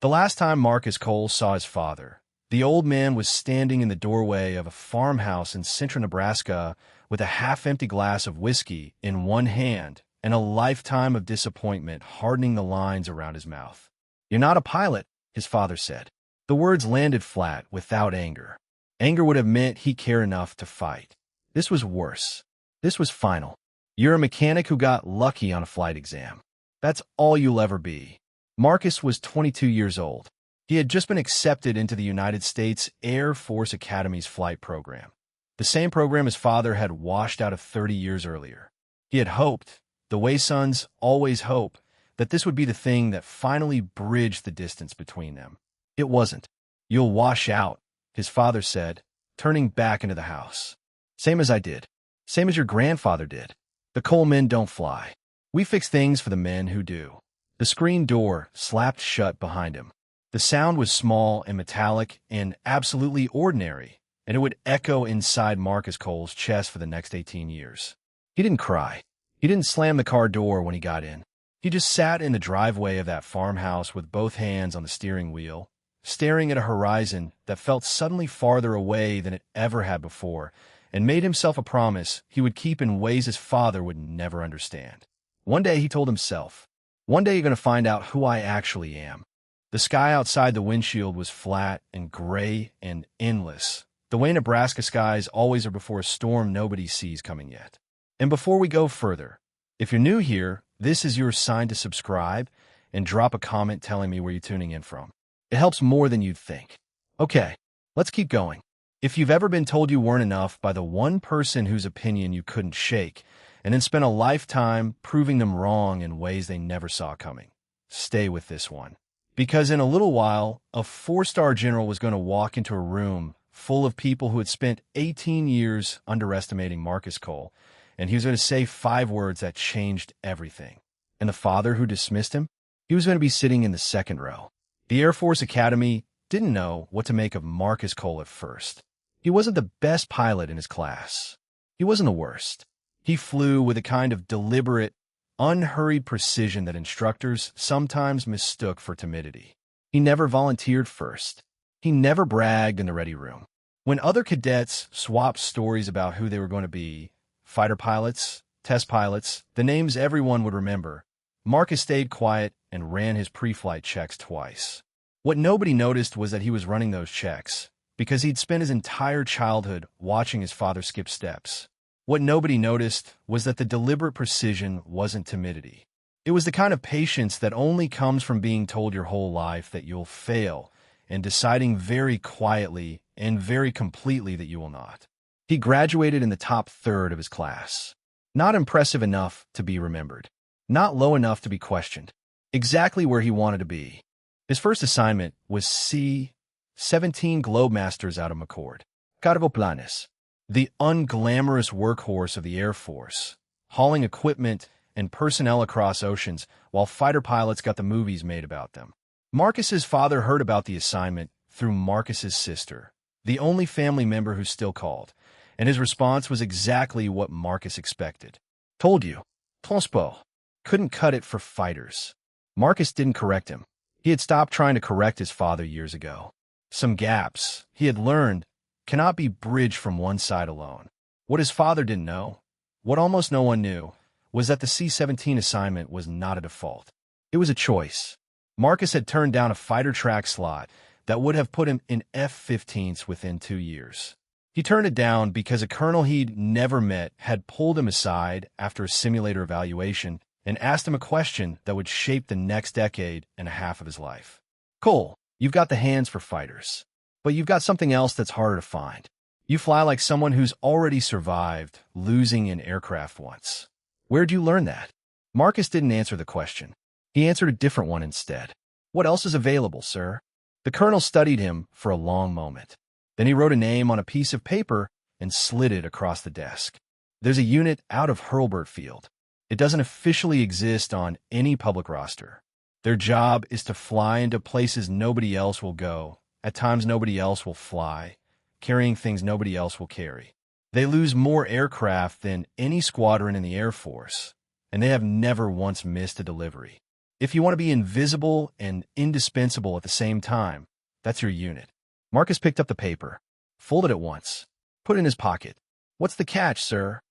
The last time Marcus Cole saw his father, the old man was standing in the doorway of a farmhouse in central Nebraska with a half-empty glass of whiskey in one hand and a lifetime of disappointment hardening the lines around his mouth. "You're not a pilot," his father said. The words landed flat, without anger. Anger would have meant he cared enough to fight. This was worse. This was final. "You're a mechanic who got lucky on a flight exam. That's all you'll ever be." Marcus was 22 years old. He had just been accepted into the United States Air Force Academy's flight program, the same program his father had washed out of 30 years earlier. He had hoped, the way sons always hope, that this would be the thing that finally bridged the distance between them. It wasn't. "You'll wash out," his father said, turning back into the house. "Same as I did. Same as your grandfather did. The Cole men don't fly. We fix things for the men who do." The screen door slapped shut behind him. The sound was small and metallic and absolutely ordinary, and it would echo inside Marcus Cole's chest for the next 18 years. He didn't cry. He didn't slam the car door when he got in. He just sat in the driveway of that farmhouse with both hands on the steering wheel, staring at a horizon that felt suddenly farther away than it ever had before, and made himself a promise he would keep in ways his father would never understand. One day, he told himself, "One day you're going to find out who I actually am." The sky outside the windshield was flat and gray and endless, the way Nebraska skies always are before a storm nobody sees coming yet. And before we go further, if you're new here, this is your sign to subscribe and drop a comment telling me where you're tuning in from. It helps more than you'd think. Okay, let's keep going. If you've ever been told you weren't enough by the one person whose opinion you couldn't shake, and then spent a lifetime proving them wrong in ways they never saw coming, stay with this one. Because in a little while, a 4-star general was going to walk into a room full of people who had spent 18 years underestimating Marcus Cole, and he was going to say 5 words that changed everything. And the father who dismissed him? He was going to be sitting in the second row. The Air Force Academy didn't know what to make of Marcus Cole at first. He wasn't the best pilot in his class. He wasn't the worst. He flew with a kind of deliberate, unhurried precision that instructors sometimes mistook for timidity. He never volunteered first. He never bragged in the ready room. When other cadets swapped stories about who they were going to be, fighter pilots, test pilots, the names everyone would remember, Marcus stayed quiet and ran his pre-flight checks twice. What nobody noticed was that he was running those checks because he'd spent his entire childhood watching his father skip steps. What nobody noticed was that the deliberate precision wasn't timidity. It was the kind of patience that only comes from being told your whole life that you'll fail and deciding very quietly and very completely that you will not. He graduated in the top third of his class. Not impressive enough to be remembered. Not low enough to be questioned. Exactly where he wanted to be. His first assignment was C-17 Globemasters out of McCord. Cargo Planes. The unglamorous workhorse of the Air Force, hauling equipment and personnel across oceans while fighter pilots got the movies made about them. Marcus's father heard about the assignment through Marcus's sister, the only family member who still called, and his response was exactly what Marcus expected. "Told you. Transpo. Couldn't cut it for fighters." Marcus didn't correct him. He had stopped trying to correct his father years ago. Some gaps, he had learned, cannot be bridged from one side alone. What his father didn't know, what almost no one knew, was that the C-17 assignment was not a default. It was a choice. Marcus had turned down a fighter track slot that would have put him in F-15s within 2 years. He turned it down because a colonel he'd never met had pulled him aside after a simulator evaluation and asked him a question that would shape the next decade and a half of his life. "Cole, you've got the hands for fighters. But you've got something else that's harder to find. You fly like someone who's already survived losing an aircraft once. Where'd you learn that?" Marcus didn't answer the question. He answered a different one instead. "What else is available, sir?" The colonel studied him for a long moment. Then he wrote a name on a piece of paper and slid it across the desk. "There's a unit out of Hurlburt Field. It doesn't officially exist on any public roster. Their job is to fly into places nobody else will go. At times nobody else will fly, carrying things nobody else will carry. They lose more aircraft than any squadron in the Air Force, and they have never once missed a delivery. If you want to be invisible and indispensable at the same time, that's your unit. Marcus picked up the paper, folded it once, put it in his pocket. What's the catch, sir?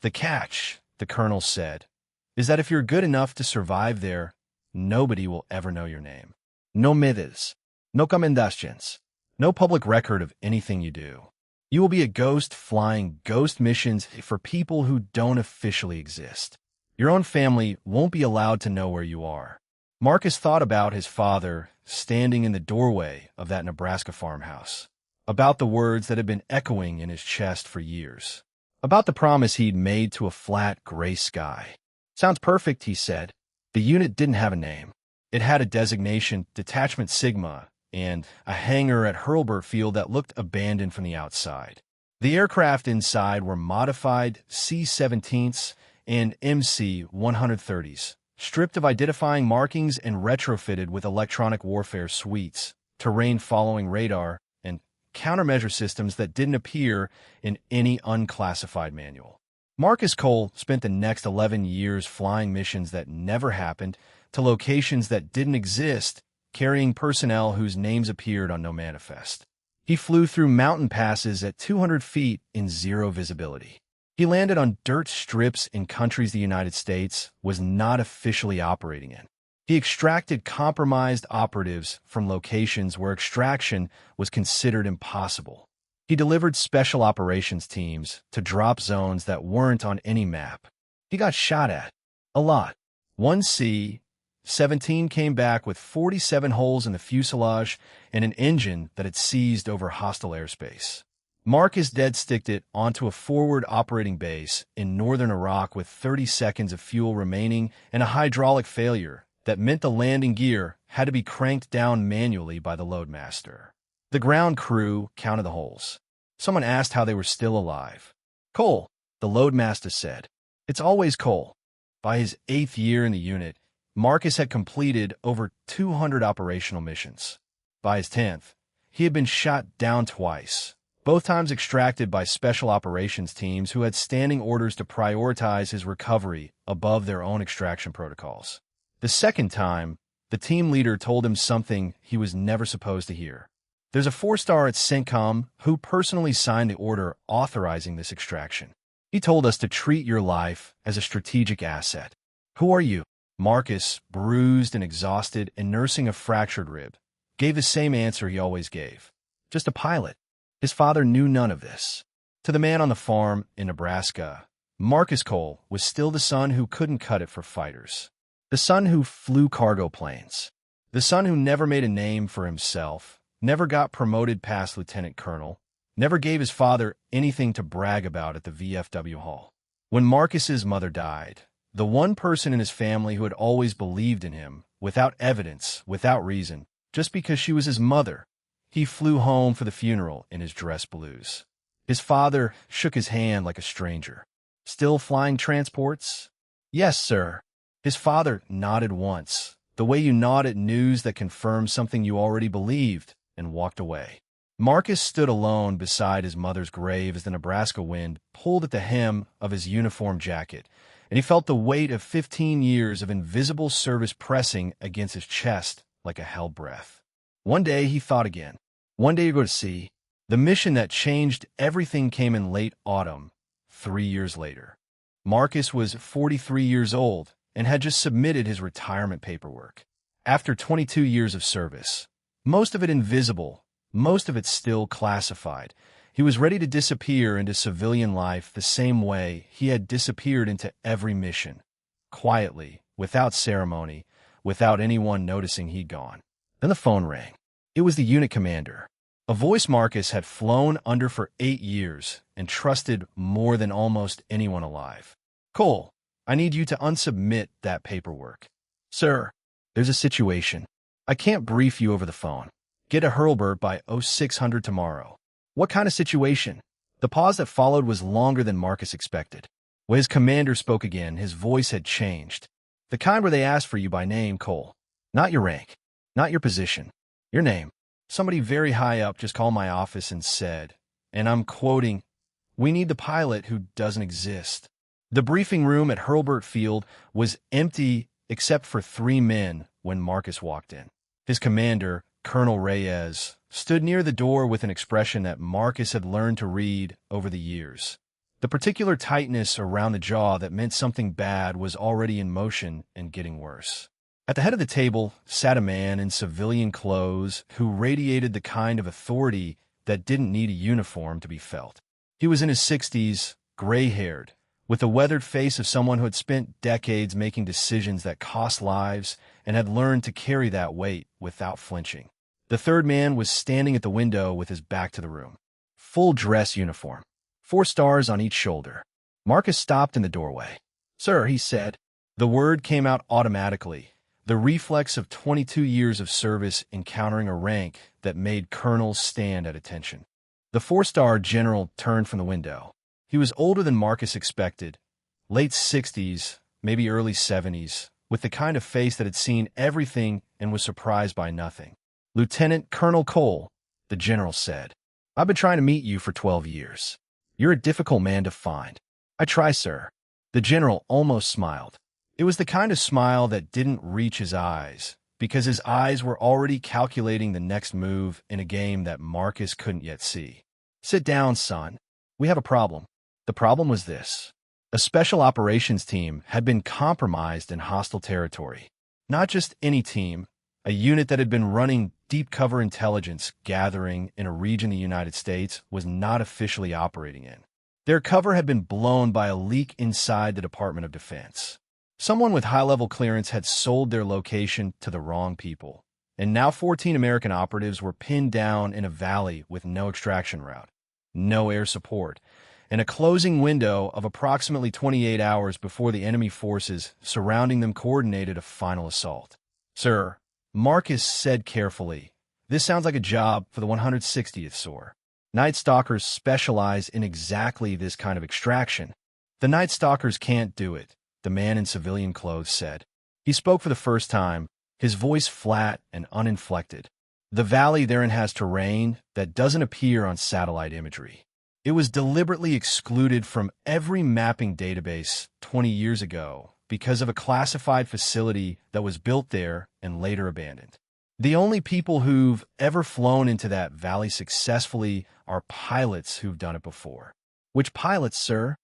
The catch, the colonel said, is that if you're good enough to survive there, nobody will ever know your name. No medidas, no commendations, no public record of anything you do. You will be a ghost flying ghost missions for people who don't officially exist. Your own family won't be allowed to know where you are. Marcus thought about his father standing in the doorway of that Nebraska farmhouse, about the words that had been echoing in his chest for years, about the promise he'd made to a flat gray sky. Sounds perfect, he said. The unit didn't have a name. It had a designation, Detachment Sigma, and a hangar at Hurlburt Field that looked abandoned from the outside. The aircraft inside were modified C-17s and MC-130s, stripped of identifying markings and retrofitted with electronic warfare suites, terrain-following radar, and countermeasure systems that didn't appear in any unclassified manual. Marcus Cole spent the next 11 years flying missions that never happened to locations that didn't exist, carrying personnel whose names appeared on no manifest. He flew through mountain passes at 200 feet in zero visibility. He landed on dirt strips in countries the United States was not officially operating in. He extracted compromised operatives from locations where extraction was considered impossible. He delivered special operations teams to drop zones that weren't on any map. He got shot at. A lot. One C-17 came back with 47 holes in the fuselage and an engine that had seized over hostile airspace. Marcus dead-sticked it onto a forward operating base in northern Iraq with 30 seconds of fuel remaining and a hydraulic failure that meant the landing gear had to be cranked down manually by the loadmaster. The ground crew counted the holes. Someone asked how they were still alive. Cole, the loadmaster said. It's always Cole. By his 8th year in the unit, Marcus had completed over 200 operational missions. By his 10th, he had been shot down twice, both times extracted by special operations teams who had standing orders to prioritize his recovery above their own extraction protocols. The second time, the team leader told him something he was never supposed to hear. There's a 4-star at CENTCOM who personally signed the order authorizing this extraction. He told us to treat your life as a strategic asset. Who are you? Marcus, bruised and exhausted and nursing a fractured rib, gave the same answer he always gave. Just a pilot. His father knew none of this. To the man on the farm in Nebraska, Marcus Cole was still the son who couldn't cut it for fighters. The son who flew cargo planes. The son who never made a name for himself, never got promoted past lieutenant colonel, never gave his father anything to brag about at the VFW hall. When Marcus's mother died, the one person in his family who had always believed in him, without evidence, without reason, just because she was his mother, he flew home for the funeral in his dress blues. His father shook his hand like a stranger. Still flying transports? Yes, sir. His father nodded once, the way you nod at news that confirms something you already believed, and walked away. Marcus stood alone beside his mother's grave as the Nebraska wind pulled at the hem of his uniform jacket, and he felt the weight of 15 years of invisible service pressing against his chest like a hell breath. One day he thought again. One day you're going to see. The mission that changed everything came in late autumn, 3 years later. Marcus was 43 years old and had just submitted his retirement paperwork. After 22 years of service, most of it invisible, most of it still classified, he was ready to disappear into civilian life the same way he had disappeared into every mission, quietly, without ceremony, without anyone noticing he'd gone. Then the phone rang. It was the unit commander, a voice Marcus had flown under for 8 years and trusted more than almost anyone alive. Cole, I need you to unsubmit that paperwork. Sir, there's a situation. I can't brief you over the phone. Get a Hurlburt by 0600 tomorrow. What kind of situation? The pause that followed was longer than Marcus expected. When his commander spoke again, his voice had changed. The kind where they ask for you by name, Cole. Not your rank, not your position. Your name. Somebody very high up just called my office and said, and I'm quoting, "We need the pilot who doesn't exist." The briefing room at Hurlburt Field was empty except for 3 men when Marcus walked in. His commander, Colonel Reyes, stood near the door with an expression that Marcus had learned to read over the years. The particular tightness around the jaw that meant something bad was already in motion and getting worse. At the head of the table sat a man in civilian clothes who radiated the kind of authority that didn't need a uniform to be felt. He was in his 60s, gray-haired, with the weathered face of someone who had spent decades making decisions that cost lives and had learned to carry that weight without flinching. The third man was standing at the window with his back to the room. Full dress uniform, 4 stars on each shoulder. Marcus stopped in the doorway. "Sir," he said. The word came out automatically, the reflex of 22 years of service encountering a rank that made colonels stand at attention. The 4-star general turned from the window. He was older than Marcus expected, late 60s, maybe early 70s, with the kind of face that had seen everything and was surprised by nothing. "Lieutenant Colonel Cole," the general said. "I've been trying to meet you for 12 years. You're a difficult man to find." "I try, sir." The general almost smiled. It was the kind of smile that didn't reach his eyes, because his eyes were already calculating the next move in a game that Marcus couldn't yet see. "Sit down, son. We have a problem." The problem was this. A special operations team had been compromised in hostile territory. Not just any team, a unit that had been running deep cover intelligence gathering in a region the United States was not officially operating in. Their cover had been blown by a leak inside the Department of Defense. Someone with high-level clearance had sold their location to the wrong people, and now 14 American operatives were pinned down in a valley with no extraction route, no air support, and a closing window of approximately 28 hours before the enemy forces surrounding them coordinated a final assault. "Sir," Marcus said carefully, "this sounds like a job for the 160th SOAR. Night Stalkers specialize in exactly this kind of extraction." "The Night Stalkers can't do it," the man in civilian clothes said. He spoke for the first time, his voice flat and uninflected. "The valley therein has terrain that doesn't appear on satellite imagery. It was deliberately excluded from every mapping database 20 years ago because of a classified facility that was built there and later abandoned. The only people who've ever flown into that valley successfully are pilots who've done it before." "Which pilots, sir?"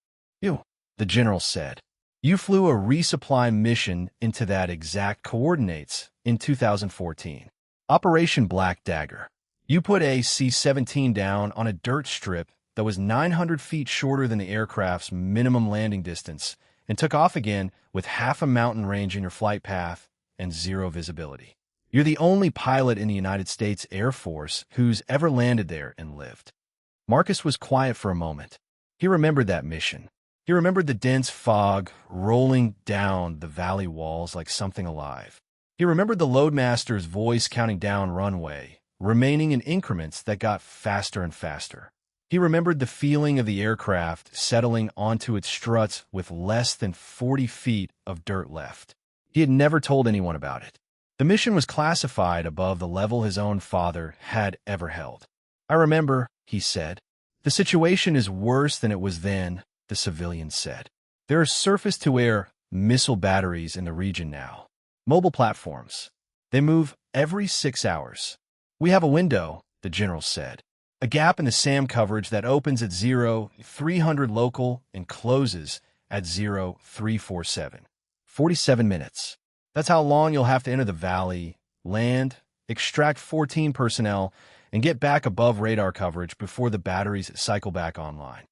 "You," the general said. "You flew a resupply mission into that exact coordinates in 2014. Operation Black Dagger. You put a C-17 down on a dirt strip that was 900 feet shorter than the aircraft's minimum landing distance and took off again with half a mountain range in your flight path and 0 visibility. You're the only pilot in the United States Air Force who's ever landed there and lived." Marcus was quiet for a moment. He remembered that mission. He remembered the dense fog rolling down the valley walls like something alive. He remembered the loadmaster's voice counting down runway, remaining in increments that got faster and faster. He remembered the feeling of the aircraft settling onto its struts with less than 40 feet of dirt left. He had never told anyone about it. The mission was classified above the level his own father had ever held. "I remember," he said. "The situation is worse than it was then," the civilian said. "There are surface-to-air missile batteries in the region now. Mobile platforms. They move every 6 hours. We have a window," the general said. "A gap in the SAM coverage that opens at 0300 local and closes at 0347. 47 minutes. That's how long you'll have to enter the valley, land, extract 14 personnel, and get back above radar coverage before the batteries cycle back online."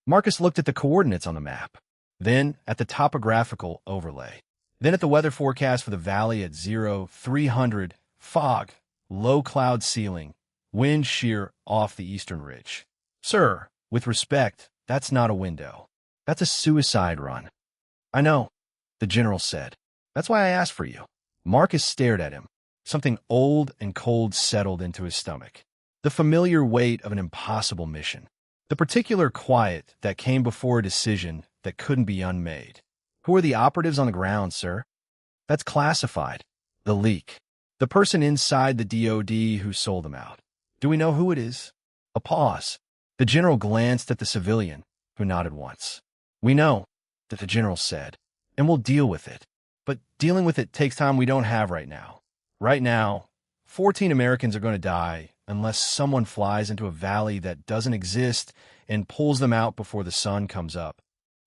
Marcus looked at the coordinates on the map, then at the topographical overlay, then at the weather forecast for the valley at 0300, fog, low cloud ceiling, wind shear off the eastern ridge. "Sir, with respect, that's not a window. That's a suicide run." "I know," the general said. "That's why I asked for you." Marcus stared at him. Something old and cold settled into his stomach. The familiar weight of an impossible mission. The particular quiet that came before a decision that couldn't be unmade. "Who are the operatives on the ground, sir?" "That's classified. The leak. The person inside the DoD who sold them out. Do we know who it is?" A pause. The general glanced at the civilian, who nodded once. "We know," that the general said, "and we'll deal with it. but dealing with it takes time we don't have right now. Right now, 14 Americans are going to die unless someone flies into a valley that doesn't exist and pulls them out before the sun comes up.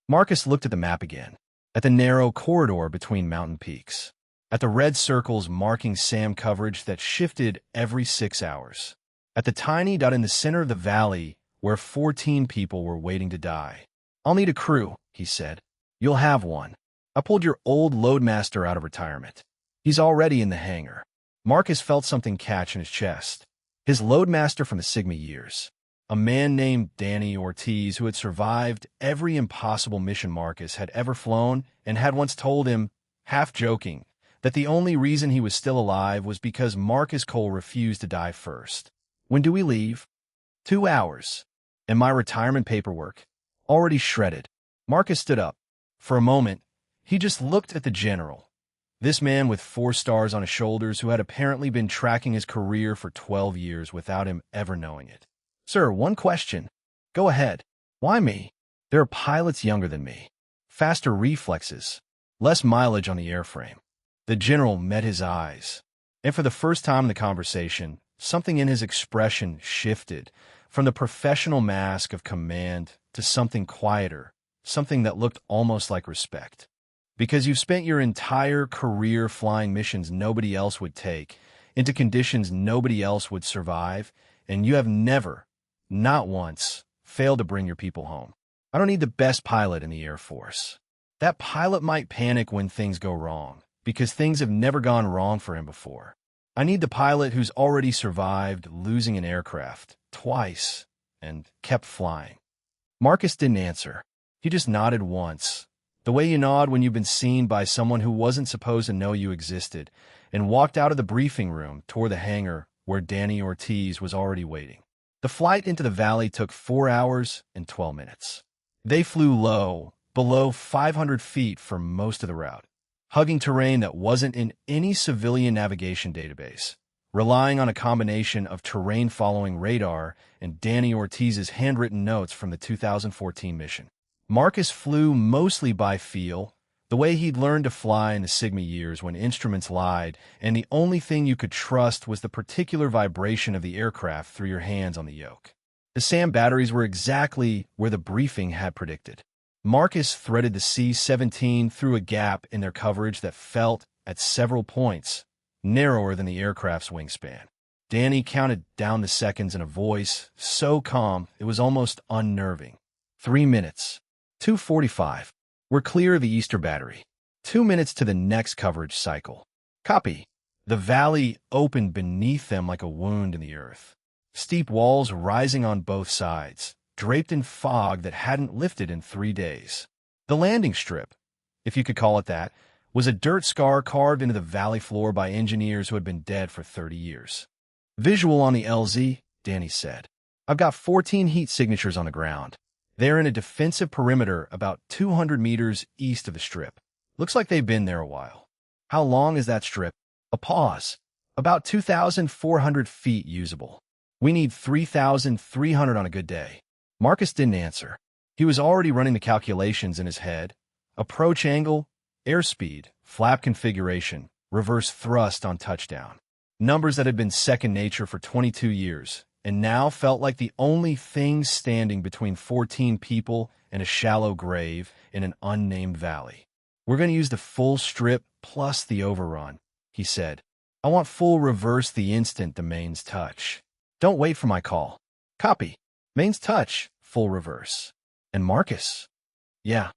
Marcus looked at the map again, at the narrow corridor between mountain peaks, at the red circles marking SAM coverage that shifted every 6 hours, at the tiny dot in the center of the valley where 14 people were waiting to die. "I'll need a crew," he said. "You'll have one. I pulled your old loadmaster out of retirement. He's already in the hangar." Marcus felt something catch in his chest. His loadmaster from the Sigma years. A man named Danny Ortiz who had survived every impossible mission Marcus had ever flown and had once told him, half joking, that the only reason he was still alive was because Marcus Cole refused to die first. "When do we leave?" 2 hours. And my retirement paperwork? Already shredded. Marcus stood up. For a moment, he just looked at the general. This man with 4 stars on his shoulders who had apparently been tracking his career for 12 years without him ever knowing it. "Sir, one question." "Go ahead." "Why me?" "There are pilots younger than me. Faster reflexes. Less mileage on the airframe." The general met his eyes. And for the first time in the conversation, something in his expression shifted from the professional mask of command to something quieter, something that looked almost like respect. "Because you've spent your entire career flying missions nobody else would take, into conditions nobody else would survive, and you have never, not once, failed to bring your people home. I don't need the best pilot in the Air Force. That pilot might panic when things go wrong, because things have never gone wrong for him before. I need the pilot who's already survived losing an aircraft twice and kept flying." Marcus didn't answer. He just nodded once, the way you nod when you've been seen by someone who wasn't supposed to know you existed, and walked out of the briefing room toward the hangar where Danny Ortiz was already waiting. The flight into the valley took 4 hours and 12 minutes. They flew low, below 500 feet for most of the route, hugging terrain that wasn't in any civilian navigation database, relying on a combination of terrain-following radar and Danny Ortiz's handwritten notes from the 2014 mission. Marcus flew mostly by feel, the way he'd learned to fly in the Sigma years when instruments lied, and the only thing you could trust was the particular vibration of the aircraft through your hands on the yoke. The SAM batteries were exactly where the briefing had predicted. Marcus threaded the C-17 through a gap in their coverage that felt, at several points, narrower than the aircraft's wingspan. Danny counted down the seconds in a voice so calm it was almost unnerving. 3 minutes. 2:45. We're clear of the Easter battery. 2 minutes to the next coverage cycle. Copy. The valley opened beneath them like a wound in the earth. Steep walls rising on both sides, draped in fog that hadn't lifted in 3 days. The landing strip, if you could call it that, was a dirt scar carved into the valley floor by engineers who had been dead for 30 years. "Visual on the LZ," Danny said. "I've got 14 heat signatures on the ground. They're in a defensive perimeter about 200 meters east of the strip. Looks like they've been there a while." "How long is that strip?" A pause. "About 2,400 feet usable. We need 3,300 on a good day." Marcus didn't answer. He was already running the calculations in his head. Approach angle, airspeed, flap configuration, reverse thrust on touchdown. Numbers that had been second nature for 22 years, and now felt like the only thing standing between 14 people and a shallow grave in an unnamed valley. "We're going to use the full strip plus the overrun," he said. "I want full reverse the instant the mains touch. Don't wait for my call." "Copy. Mains touch, full reverse." "And Marcus?" "Yeah.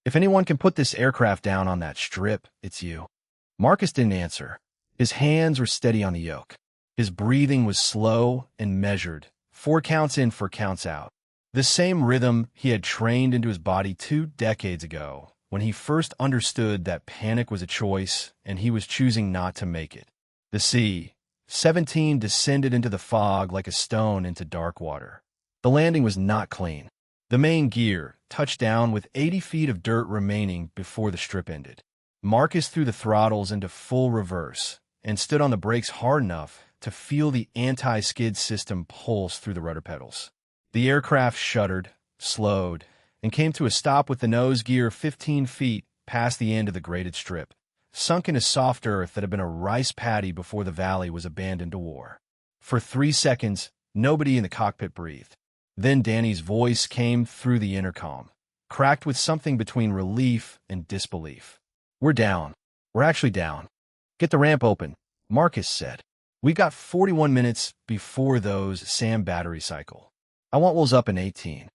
If anyone can put this aircraft down on that strip, it's you." Marcus didn't answer. His hands were steady on the yoke. His breathing was slow and measured, 4 counts in, 4 counts out. The same rhythm he had trained into his body 2 decades ago, when he first understood that panic was a choice and he was choosing not to make it. The C-17 descended into the fog like a stone into dark water. The landing was not clean. The main gear touched down with 80 feet of dirt remaining before the strip ended. Marcus threw the throttles into full reverse and stood on the brakes hard enough to feel the anti-skid system pulse through the rudder pedals. The aircraft shuddered, slowed, and came to a stop with the nose gear 15 feet past the end of the graded strip. sunk into soft earth that had been a rice paddy before the valley was abandoned to war. For 3 seconds, nobody in the cockpit breathed. Then Danny's voice came through the intercom, cracked with something between relief and disbelief. "We're down. We're actually down. Get the ramp open," Marcus said. "We've got 41 minutes before those SAM battery cycle. I want Wolves up in 18.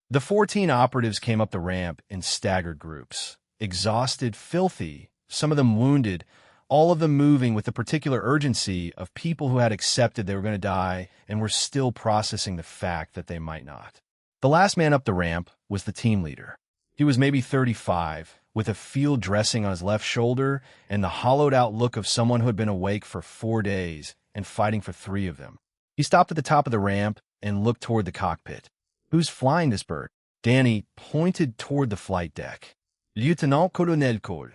The 14 operatives came up the ramp in staggered groups, exhausted, filthy, some of them wounded, all of them moving with the particular urgency of people who had accepted they were going to die and were still processing the fact that they might not. The last man up the ramp was the team leader. He was maybe 35, with a field dressing on his left shoulder and the hollowed-out look of someone who had been awake for 4 days and fighting for 3 of them. He stopped at the top of the ramp and looked toward the cockpit. "Who's flying this bird?" Danny pointed toward the flight deck. "Lieutenant Colonel Cole."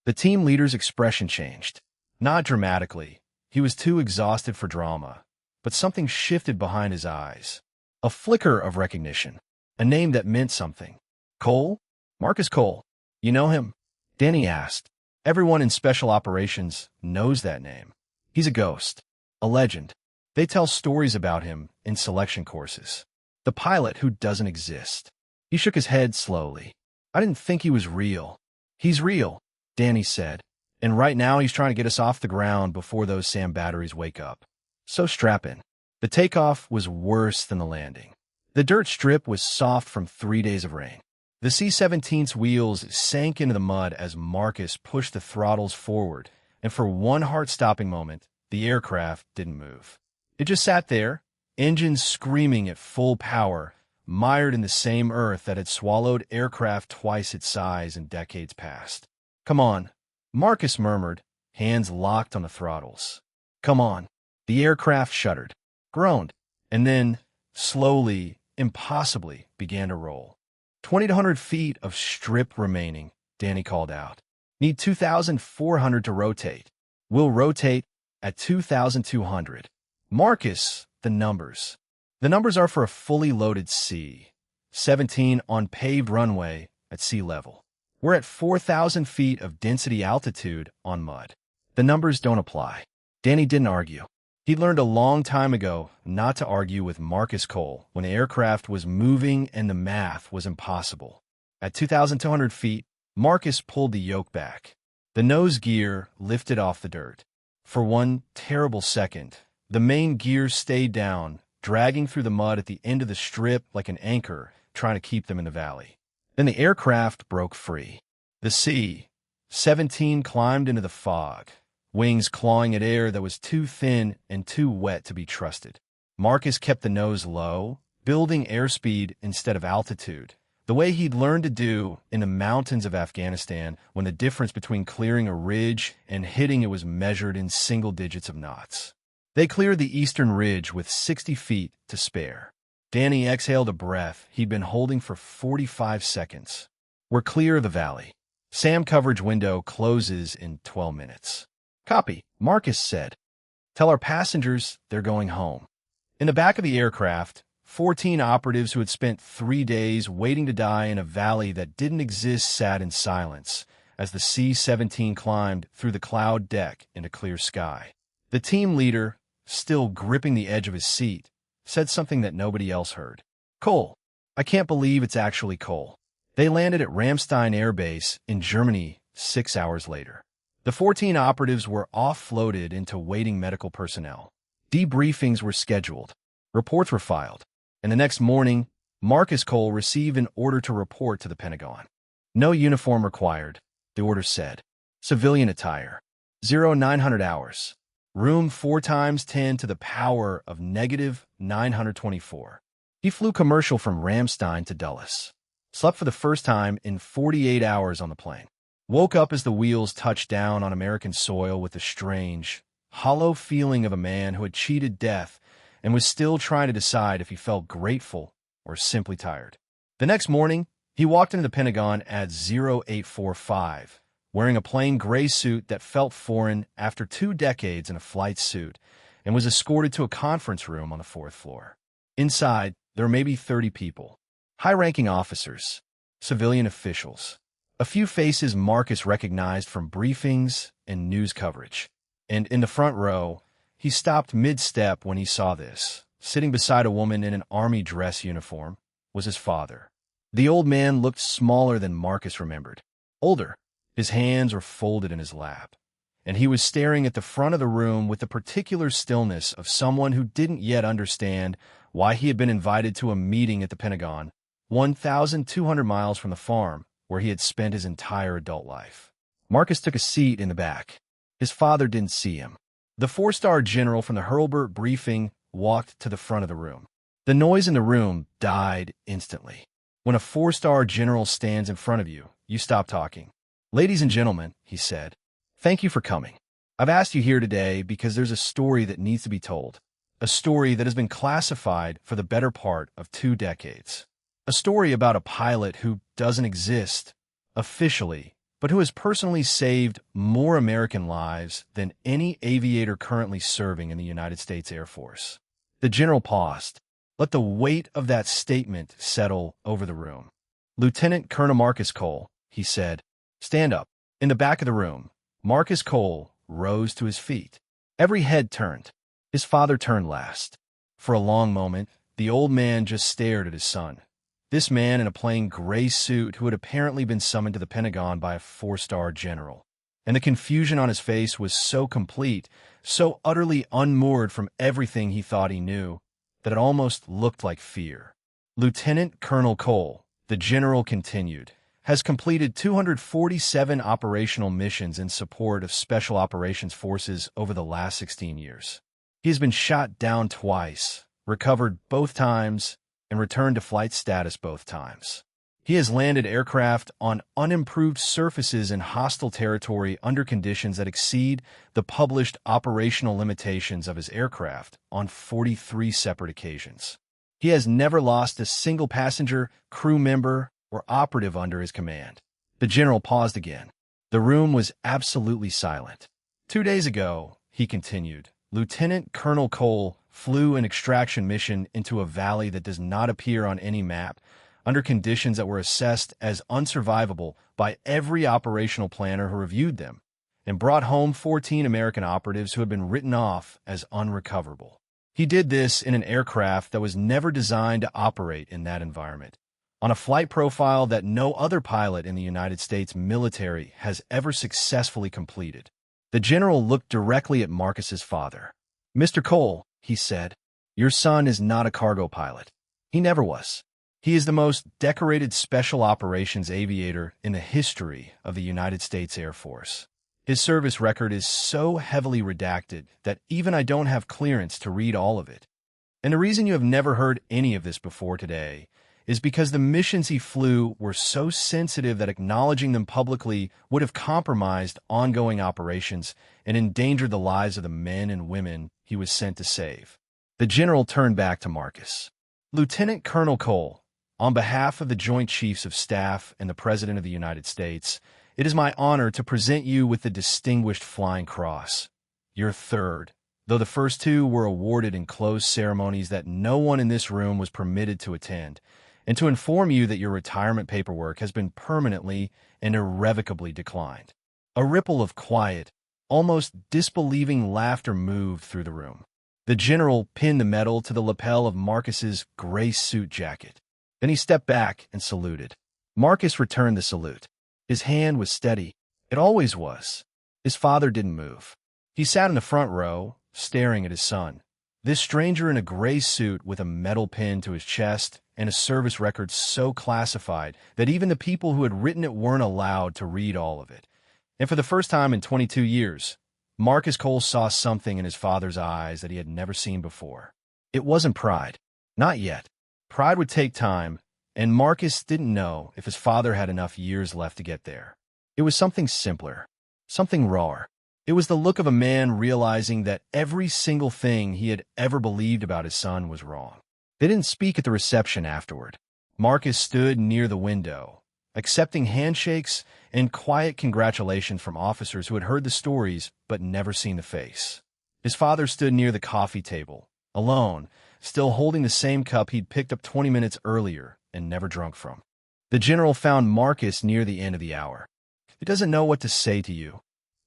The team leader's expression changed. Not dramatically. He was too exhausted for drama. But something shifted behind his eyes. A flicker of recognition. A name that meant something. "Cole? Marcus Cole. You know him?" Danny asked. Everyone in Special Operations knows that name. He's a ghost. A legend. They tell stories about him in selection courses. The pilot who doesn't exist. He shook his head slowly. "I didn't think he was real." "He's real," Danny said. "And right now he's trying to get us off the ground before those SAM batteries wake up. So strap in." The takeoff was worse than the landing. The dirt strip was soft from 3 days of rain. The C-17's wheels sank into the mud as Marcus pushed the throttles forward, and for one heart-stopping moment, the aircraft didn't move. It just sat there, engines screaming at full power, mired in the same earth that had swallowed aircraft twice its size in decades past. "Come on," Marcus murmured, hands locked on the throttles. "Come on." The aircraft shuddered, groaned, and then, slowly, impossibly, began to roll. 2,200 feet of strip remaining, Danny called out. "Need 2,400 to rotate. We'll rotate at 2,200. Marcus, the numbers. The numbers are for a fully loaded C-17 on paved runway at sea level. We're at 4,000 feet of density altitude on mud. The numbers don't apply." Danny didn't argue. He'd learned a long time ago not to argue with Marcus Cole when the aircraft was moving and the math was impossible. At 2,200 feet, Marcus pulled the yoke back. The nose gear lifted off the dirt. For one terrible second, the main gear stayed down, dragging through the mud at the end of the strip like an anchor, trying to keep them in the valley. Then the aircraft broke free. The C-17 climbed into the fog, wings clawing at air that was too thin and too wet to be trusted. Marcus kept the nose low, building airspeed instead of altitude, the way he'd learned to do in the mountains of Afghanistan when the difference between clearing a ridge and hitting it was measured in single digits of knots. They cleared the eastern ridge with 60 feet to spare. Danny exhaled a breath he'd been holding for 45 seconds. "We're clear of the valley. SAM coverage window closes in 12 minutes. "Copy," Marcus said. "Tell our passengers they're going home." In the back of the aircraft, 14 operatives who had spent 3 days waiting to die in a valley that didn't exist sat in silence as the C-17 climbed through the cloud deck into clear sky. The team leader, still gripping the edge of his seat, said something that nobody else heard. "Cole. I can't believe it's actually Cole." They landed at Ramstein Air Base in Germany 6 hours later. The 14 operatives were offloaded into waiting medical personnel. Debriefings were scheduled. Reports were filed. And the next morning, Marcus Cole received an order to report to the Pentagon. "No uniform required," the order said. "Civilian attire. 0900 hours. Room 4 times 10 to the power of negative 924. He flew commercial from Ramstein to Dulles. Slept for the first time in 48 hours on the plane. Woke up as the wheels touched down on American soil with the strange, hollow feeling of a man who had cheated death and was still trying to decide if he felt grateful or simply tired. The next morning, he walked into the Pentagon at 0845, wearing a plain gray suit that felt foreign after 2 decades in a flight suit, and was escorted to a conference room on the 4th floor. Inside, there were maybe 30 people. High-ranking officers, civilian officials, A few faces Marcus recognized from briefings and news coverage. And in the front row, he stopped mid-step when he saw this. Sitting beside a woman in an army dress uniform was his father. The old man looked smaller than Marcus remembered. Older. His hands were folded in his lap, and he was staring at the front of the room with the particular stillness of someone who didn't yet understand why he had been invited to a meeting at the Pentagon, 1,200 miles from the farm where he had spent his entire adult life. Marcus took a seat in the back. His father didn't see him. The four-star general from the Hurlburt briefing walked to the front of the room. The noise in the room died instantly. When a four-star general stands in front of you, you stop talking. "Ladies and gentlemen," he said, "thank you for coming. I've asked you here today because there's a story that needs to be told. A story that has been classified for the better part of 2 decades. A story about a pilot who doesn't exist officially, but who has personally saved more American lives than any aviator currently serving in the United States Air Force." The general paused. Let the weight of that statement settle over the room. "Lieutenant Colonel Marcus Cole," he said, "stand up." In the back of the room, Marcus Cole rose to his feet. Every head turned. His father turned last. For a long moment, the old man just stared at his son. This man in a plain gray suit who had apparently been summoned to the Pentagon by a four-star general. And the confusion on his face was so complete, so utterly unmoored from everything he thought he knew, that it almost looked like fear. "Lieutenant Colonel Cole," the general continued, "has completed 247 operational missions in support of Special Operations Forces over the last 16 years. He has been shot down twice, recovered both times, and returned to flight status both times. He has landed aircraft on unimproved surfaces in hostile territory under conditions that exceed the published operational limitations of his aircraft on 43 separate occasions. He has never lost a single passenger, crew member, or operative under his command." The general paused again. The room was absolutely silent. 2 days ago," he continued, "Lieutenant Colonel Cole flew an extraction mission into a valley that does not appear on any map, under conditions that were assessed as unsurvivable by every operational planner who reviewed them, and brought home 14 American operatives who had been written off as unrecoverable. He did this in an aircraft that was never designed to operate in that environment, on a flight profile that no other pilot in the United States military has ever successfully completed." The general looked directly at Marcus's father. "Mr. Cole," he said, "your son is not a cargo pilot. He never was. He is the most decorated special operations aviator in the history of the United States Air Force. His service record is so heavily redacted that even I don't have clearance to read all of it. And the reason you have never heard any of this before today is because the missions he flew were so sensitive that acknowledging them publicly would have compromised ongoing operations and endangered the lives of the men and women he was sent to save." The general turned back to Marcus. "Lieutenant Colonel Cole, on behalf of the Joint Chiefs of Staff and the President of the United States, it is my honor to present you with the Distinguished Flying Cross, your third, though the first 2 were awarded in closed ceremonies that no one in this room was permitted to attend, and to inform you that your retirement paperwork has been permanently and irrevocably declined." A ripple of quiet, almost disbelieving laughter moved through the room. The general pinned the medal to the lapel of Marcus's gray suit jacket. Then he stepped back and saluted. Marcus returned the salute. His hand was steady. It always was. His father didn't move. He sat in the front row, staring at his son. This stranger in a gray suit with a metal pin to his chest and a service record so classified that even the people who had written it weren't allowed to read all of it. And for the first time in 22 years, Marcus Cole saw something in his father's eyes that he had never seen before. It wasn't pride. Not yet. Pride would take time, and Marcus didn't know if his father had enough years left to get there. It was something simpler, something rawer. It was the look of a man realizing that every single thing he had ever believed about his son was wrong. They didn't speak at the reception afterward. Marcus stood near the window, accepting handshakes and quiet congratulations from officers who had heard the stories but never seen the face. His father stood near the coffee table, alone, still holding the same cup he'd picked up 20 minutes earlier and never drunk from. The general found Marcus near the end of the hour. "He doesn't know what to say to you,"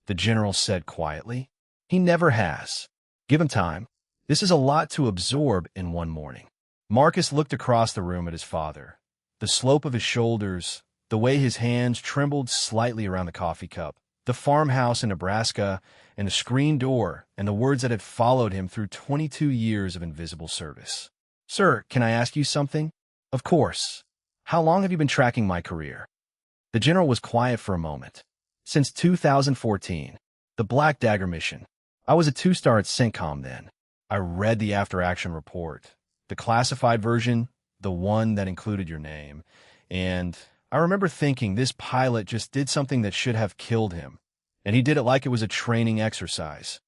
the general said quietly. "He never has. Give him time. This is a lot to absorb in one morning." Marcus looked across the room at his father. The slope of his shoulders, the way his hands trembled slightly around the coffee cup, the farmhouse in Nebraska, and the screen door, and the words that had followed him through 22 years of invisible service. "Sir, can I ask you something?" "Of course. How long have you been tracking my career?" The general was quiet for a moment. "Since 2014. The Black Dagger mission. I was a 2-star at CENTCOM then. I read the after-action report. The classified version, the one that included your name. And I remember thinking this pilot just did something that should have killed him. And he did it like it was a training exercise.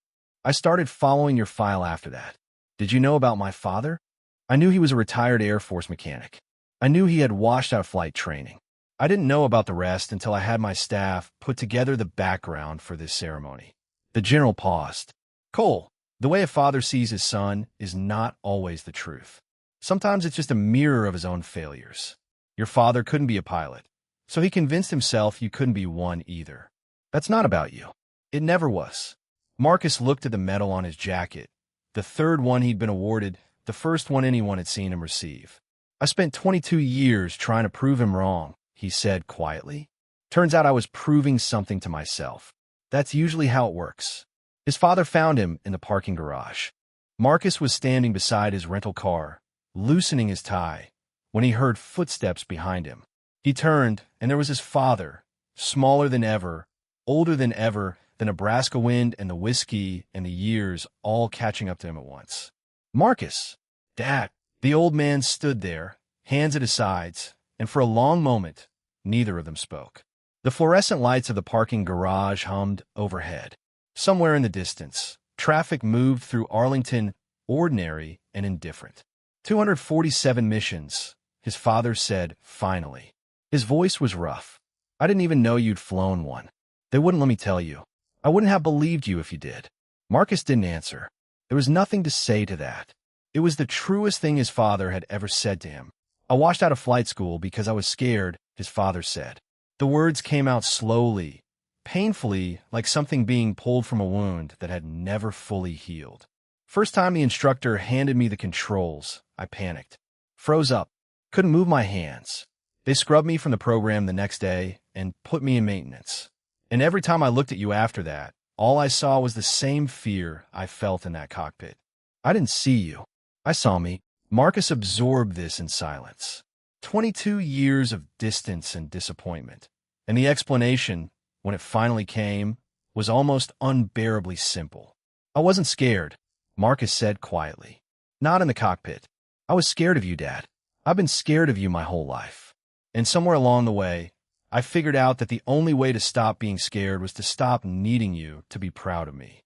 I started following your file after that. Did you know about my father?" "I knew he was a retired Air Force mechanic. I knew he had washed out flight training. I didn't know about the rest until I had my staff put together the background for this ceremony." The general paused. "Cole, the way a father sees his son is not always the truth. Sometimes it's just a mirror of his own failures. Your father couldn't be a pilot, so he convinced himself you couldn't be one either. That's not about you. It never was." Marcus looked at the medal on his jacket, the third one he'd been awarded, the first one anyone had seen him receive. "I spent 22 years trying to prove him wrong," he said quietly. "Turns out I was proving something to myself. That's usually how it works." His father found him in the parking garage. Marcus was standing beside his rental car, loosening his tie, when he heard footsteps behind him. He turned, and there was his father, smaller than ever, older than ever, the Nebraska wind and the whiskey and the years all catching up to him at once. "Marcus!" "Dad!" The old man stood there, hands at his sides, and for a long moment, neither of them spoke. The fluorescent lights of the parking garage hummed overhead. Somewhere in the distance, traffic moved through Arlington, ordinary and indifferent. 247 missions, his father said finally. His voice was rough. "I didn't even know you'd flown one. They wouldn't let me tell you. I wouldn't have believed you if you did." Marcus didn't answer. There was nothing to say to that. It was the truest thing his father had ever said to him. "I washed out of flight school because I was scared," his father said. The words came out slowly, painfully, like something being pulled from a wound that had never fully healed. "First time the instructor handed me the controls, I panicked. Froze up. Couldn't move my hands. They scrubbed me from the program the next day and put me in maintenance. And every time I looked at you after that, all I saw was the same fear I felt in that cockpit. I didn't see you. I saw me." Marcus absorbed this in silence. 22 years of distance and disappointment. And the explanation, when it finally came, was almost unbearably simple. "I wasn't scared," Marcus said quietly. "Not in the cockpit. I was scared of you, Dad. I've been scared of you my whole life. And somewhere along the way, I figured out that the only way to stop being scared was to stop needing you to be proud of me."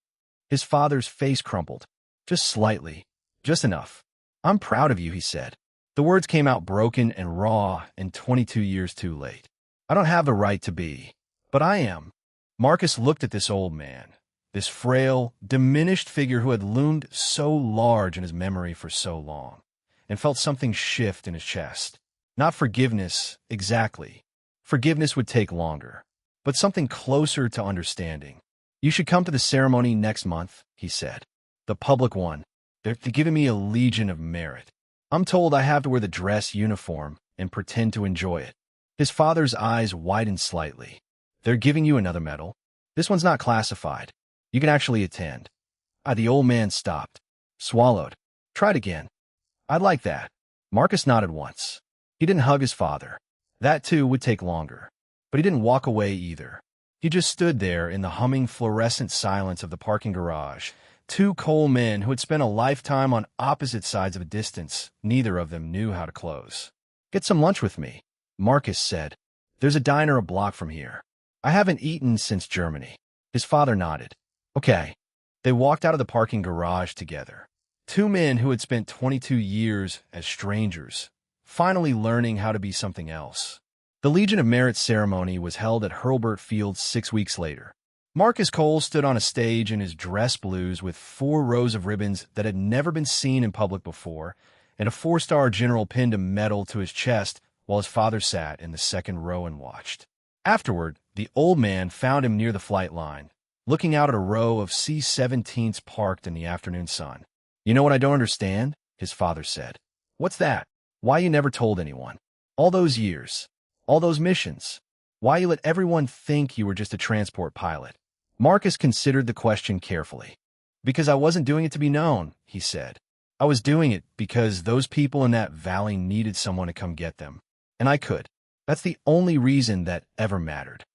His father's face crumpled. Just slightly. Just enough. "I'm proud of you," he said. The words came out broken and raw and 22 years too late. "I don't have the right to be, but I am." Marcus looked at this old man, this frail, diminished figure who had loomed so large in his memory for so long, and felt something shift in his chest. Not forgiveness, exactly. Forgiveness would take longer, but something closer to understanding. "You should come to the ceremony next month," he said. "The public one. They're giving me a Legion of Merit. I'm told I have to wear the dress uniform and pretend to enjoy it." His father's eyes widened slightly. "They're giving you another medal. This one's not classified. You can actually attend." The old man stopped, swallowed. "Tried again. I'd like that." Marcus nodded once. He didn't hug his father. That too would take longer. But he didn't walk away either. He just stood there in the humming fluorescent silence of the parking garage. Two Cole men who had spent a lifetime on opposite sides of a distance neither of them knew how to close. "Get some lunch with me," Marcus said. "There's a diner a block from here. I haven't eaten since Germany." His father nodded. "Okay." They walked out of the parking garage together. Two men who had spent 22 years as strangers, finally learning how to be something else. The Legion of Merit ceremony was held at Hurlburt Field 6 weeks later. Marcus Cole stood on a stage in his dress blues with 4 rows of ribbons that had never been seen in public before, and a 4-star general pinned a medal to his chest while his father sat in the second row and watched. Afterward, the old man found him near the flight line, looking out at a row of C-17s parked in the afternoon sun. "You know what I don't understand?" his father said. "What's that? Why you never told anyone? All those years, all those missions. Why you let everyone think you were just a transport pilot?" Marcus considered the question carefully. "Because I wasn't doing it to be known," he said. "I was doing it because those people in that valley needed someone to come get them. And I could. That's the only reason that ever mattered."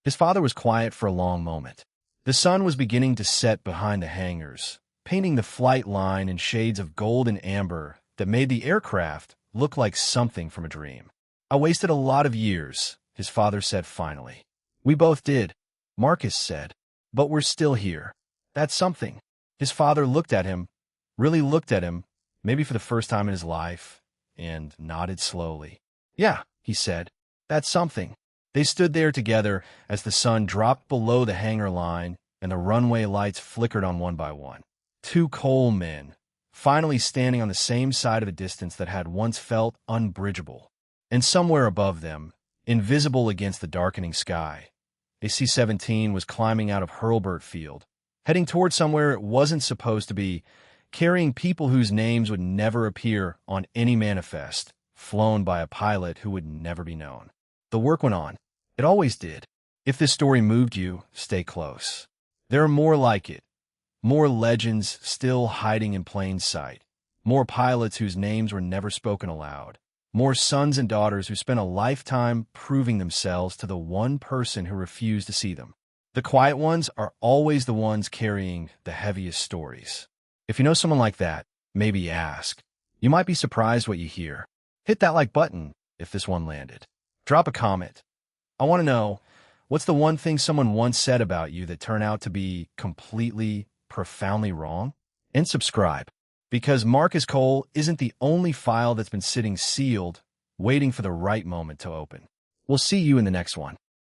His father was quiet for a long moment. The sun was beginning to set behind the hangars, painting the flight line in shades of gold and amber that made the aircraft look like something from a dream. "I wasted a lot of years," his father said finally. "We both did," Marcus said. "But we're still here. That's something." His father looked at him, really looked at him, maybe for the first time in his life, and nodded slowly. "Yeah," he said, "that's something." They stood there together as the sun dropped below the hangar line and the runway lights flickered on one by one. Two coal men, finally standing on the same side of a distance that had once felt unbridgeable. And somewhere above them, invisible against the darkening sky, a C-17 was climbing out of Hurlburt Field, heading toward somewhere it wasn't supposed to be, carrying people whose names would never appear on any manifest, flown by a pilot who would never be known. The work went on. It always did. If this story moved you, stay close. There are more like it. More legends still hiding in plain sight. More pilots whose names were never spoken aloud. More sons and daughters who spent a lifetime proving themselves to the one person who refused to see them. The quiet ones are always the ones carrying the heaviest stories. If you know someone like that, maybe ask. You might be surprised what you hear. Hit that like button if this one landed. Drop a comment. I want to know, what's the one thing someone once said about you that turned out to be completely, profoundly wrong? And subscribe, because Marcus Cole isn't the only file that's been sitting sealed, waiting for the right moment to open. We'll see you in the next one.